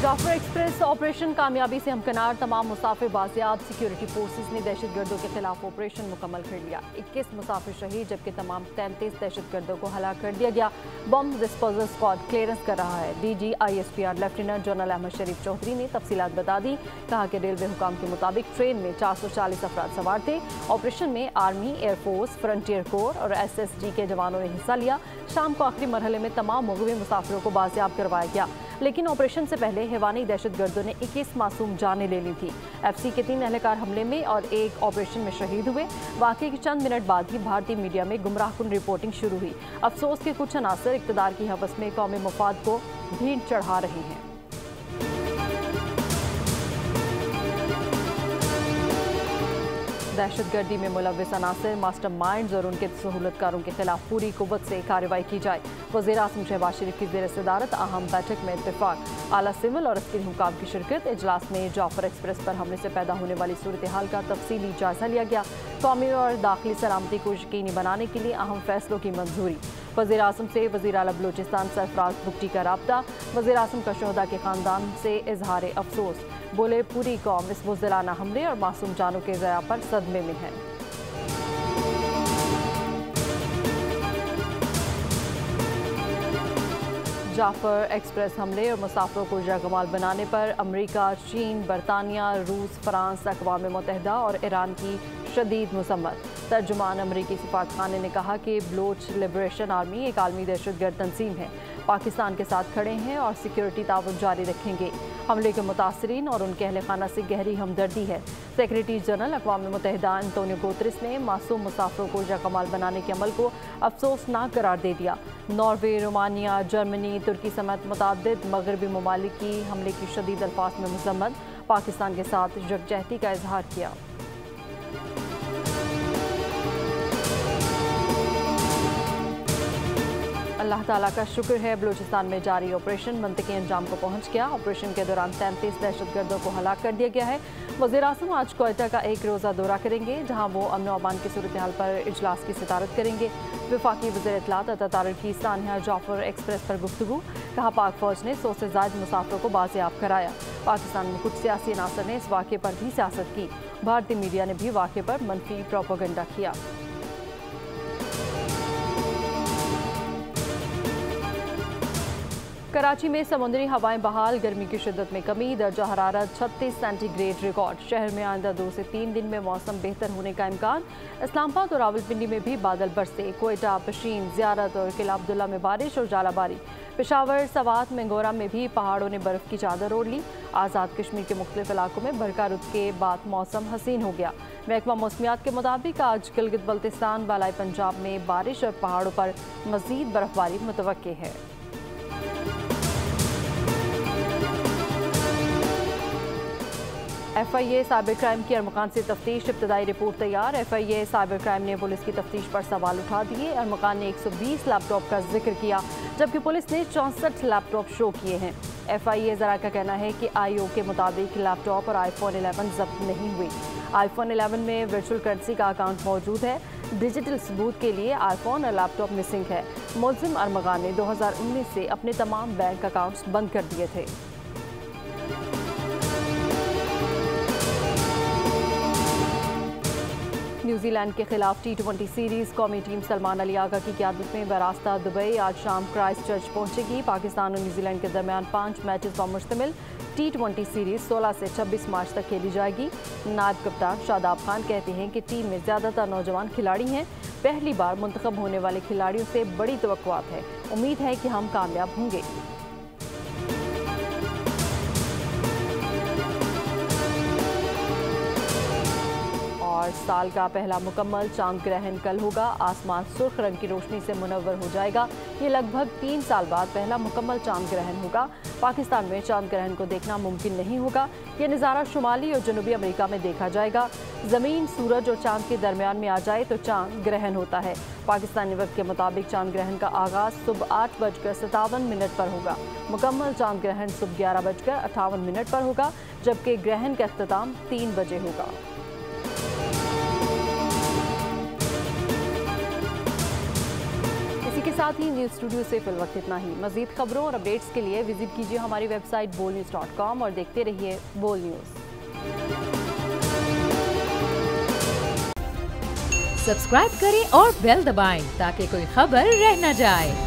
Jafar express operation कामयाबी से हमकनार, तमाम मुसाफिर बाजियाब। सिक्योरिटी फोर्सेस ने दहशतगर्दों के खिलाफ ऑपरेशन मुकम्मल कर लिया। 21 मुसाफिर शहीद जबकि तमाम 33 दहशतगर्दों को हलाक कर दिया गया। बम डिस्पोजल स्क्वाड क्लियरेंस कर रहा है। DG ISPR lieutenant general Ahmed Sharif Chaudhry ने तफसीलात बता दी। कहा कि रेलवे हुकाम के मुताबिक ट्रेन में 440 अफराद सवार थे। ऑपरेशन में आर्मी, एयरफोर्स, फ्रंटियर कोर और SSG के जवानों ने हिस्सा लिया। शाम को आखिरी मरहले में तमाम मुग़वी मुसाफिरों को बाजियाब करवाया गया, लेकिन ऑपरेशन से पहले हैवानी दहशतगर्दों ने 21 मासूम जानें ले ली थी। FC के 3 एहलकार हमले में और 1 ऑपरेशन में शहीद हुए। वाक़े के चंद मिनट बाद ही भारतीय मीडिया में गुमराहकुन रिपोर्टिंग शुरू हुई। अफसोस के कुछ अनासर इक़्तिदार की हवस में कौमी मफाद को भीड़ चढ़ा रहे हैं। दहशतगर्दी में मुलव्विस अनासर, मास्टर माइंड्स और उनके सहूलतकारों के खिलाफ पूरी कुव्वत से कार्रवाई की जाए। वज़ीर आज़म शहबाज शरीफ की ज़ेर सदारत अहम बैठक में इत्तेफाक। आला सिविल और अस्करी हुकाम की शिरकत। इजलास में जाफर एक्सप्रेस पर हमले से पैदा होने वाली सूरत हाल का तफसीली जायजा लिया गया। कौमी और दाखिली सलामती को यकीनी बनाने के लिए अहम फैसलों की मंजूरी। वज़ीर आज़म से वज़ीर आला बलूचिस्तान सरफराज बुगटी का राब्ता। वज़ीर आज़म का शहदा के ख़ानदान से इजहार अफसोस। बोले पूरी कौम इस बुज़दिलाना हमले और मासूम जानों के ज़या पर सदमे में है। जाफर एक्सप्रेस हमले और मुसाफिरों को यरगमाल बनाने पर अमरीका, चीन, बरतानिया, रूस, फ्रांस, अक़वाम मुत्तहिदा और ईरान की शदीद मज़म्मत। तर्जुमान अमरीकी सिफारतखाने ने कहा कि बलोच लिबरेशन आर्मी एक आलमी दहशतगर्द तंजीम है, पाकिस्तान के साथ खड़े हैं और सिक्योरिटी ताउन जारी रखेंगे। हमले के मुतासरीन और उनके अहल खाना से गहरी हमदर्दी है। सेक्रेटरी जनरल अक़वाम मुत्तहिदा एंटोनियो गुतेरेस ने मासूम मुसाफिरों को यरगमाल बनाने के अमल को अफसोसनाक करार दे दिया। नॉर्वे, रोमानिया, जर्मनी, तुर्की समेत मुतअद्दिद मगरबी ममालिक की हमले की शदीद अल्फाज में मज़म्मत, पाकिस्तान के साथ यकजहती का इजहार किया। अल्लाह ताला का शुक्र है, बलूचिस्तान में जारी ऑपरेशन मंतकी अंजाम को पहुंच गया। ऑपरेशन के दौरान 33 दहशतगर्दों को हलाक कर दिया गया है। वज़ीर आज़म आज क्वेटा का 1 रोज़ा दौरा करेंगे, जहां वो अमन व अमान की सूरत हाल पर इजलास की सितारत करेंगे। वफाकी वज़ीर इत्तलात अता तारिक की सानिया जाफर एक्सप्रेस पर गुफ्तगू। कहा पाक फ़ौज ने 100 से ज़ायद मुसाफिरों को बाजियाब कराया। पाकिस्तान में कुछ सियासी अनासर ने इस वाक़े पर भी सियासत की। भारतीय मीडिया ने भी वाक़े पर मनफी प्रोपेगेंडा किया। कराची में समुद्री हवाएं बहाल, गर्मी की शिद्दत में कमी। दर्जा हरारत 36 सेंटीग्रेड रिकॉर्ड। शहर में आइंदा 2 से 3 दिन में मौसम बेहतर होने का इम्कान। इस्लामाबाद और रावलपिंडी में भी बादल बरसे। कोयटा, पशीन, ज़ियारत और किला अब्दुल्ला में बारिश और जालाबारी। पेशावर, सवात, मेंगोरा में भी पहाड़ों ने बर्फ़ की चादर ओढ़ ली। आज़ाद कश्मीर के मुख्तलिफ इलाकों में बरका रुत के बाद मौसम हसीन हो गया। महकमा मौसमियात के मुताबिक आज गिलगित बल्तिस्तान, बालाई पंजाब में बारिश और पहाड़ों पर मज़ीद बर्फबारी मुतवक्के है। FIA साइबर क्राइम की अरमकान से तफ्तीश, इब्तदाई रिपोर्ट तैयार। FIA साइबर क्राइम ने पुलिस की तफ्तीश पर सवाल उठा दिए। अरमकान ने 120 लैपटॉप का जिक्र किया, जबकि पुलिस ने 64 लैपटॉप शो किए हैं। FIA ज़रा का कहना है कि IO के मुताबिक लैपटॉप और iPhone 11 जब्त नहीं हुई। iPhone 11 में वर्चुअल करेंसी का अकाउंट मौजूद है। डिजिटल सबूत के लिए iPhone और लैपटॉप मिसिंग है। मुल्ज़िम अरमकान ने 2019 से अपने तमाम बैंक अकाउंट्स बंद कर दिए थे। न्यूजीलैंड के खिलाफ T20 सीरीज कौमी टीम सलमान अली आगा की क़यादत में बरास्ता दुबई आज शाम क्राइस्ट चर्च पहुंचेगी। पाकिस्तान और न्यूजीलैंड के दरमियान 5 मैचेस पर मुश्तमिल T20 सीरीज 16 से 26 मार्च तक खेली जाएगी। नायब कप्तान शादाब खान कहते हैं कि टीम में ज़्यादातर नौजवान खिलाड़ी हैं। पहली बार मुंतखब होने वाले खिलाड़ियों से बड़ी तवक्कुआत है। उम्मीद है कि हम कामयाब होंगे। और साल का पहला मुकम्मल चांद ग्रहण कल होगा। आसमान सुर्ख रंग की रोशनी से मुनव्वर हो जाएगा। ये लगभग 3 साल बाद पहला मुकम्मल चांद ग्रहण होगा। पाकिस्तान में चांद ग्रहण को देखना मुमकिन नहीं होगा। ये नज़ारा शुमाली और जनूबी अमेरिका में देखा जाएगा। ज़मीन, सूरज और चांद के दरमियान में आ जाए तो चांद ग्रहण होता है। पाकिस्तानी वक्त के मुताबिक चांद ग्रहण का आगाज़ सुबह 8:57 पर होगा। मुकम्मल चांद ग्रहण सुबह 11:58 पर होगा, जबकि ग्रहण का अख्ताम 3 बजे होगा। इसी के साथ ही न्यूज़ स्टूडियो से फिल वक्त इतना ही। मजीद खबरों और अपडेट्स के लिए विजिट कीजिए हमारी वेबसाइट bolnews.com और देखते रहिए बोल न्यूज़। सब्सक्राइब करें और बेल दबाएं ताकि कोई खबर रह न जाए।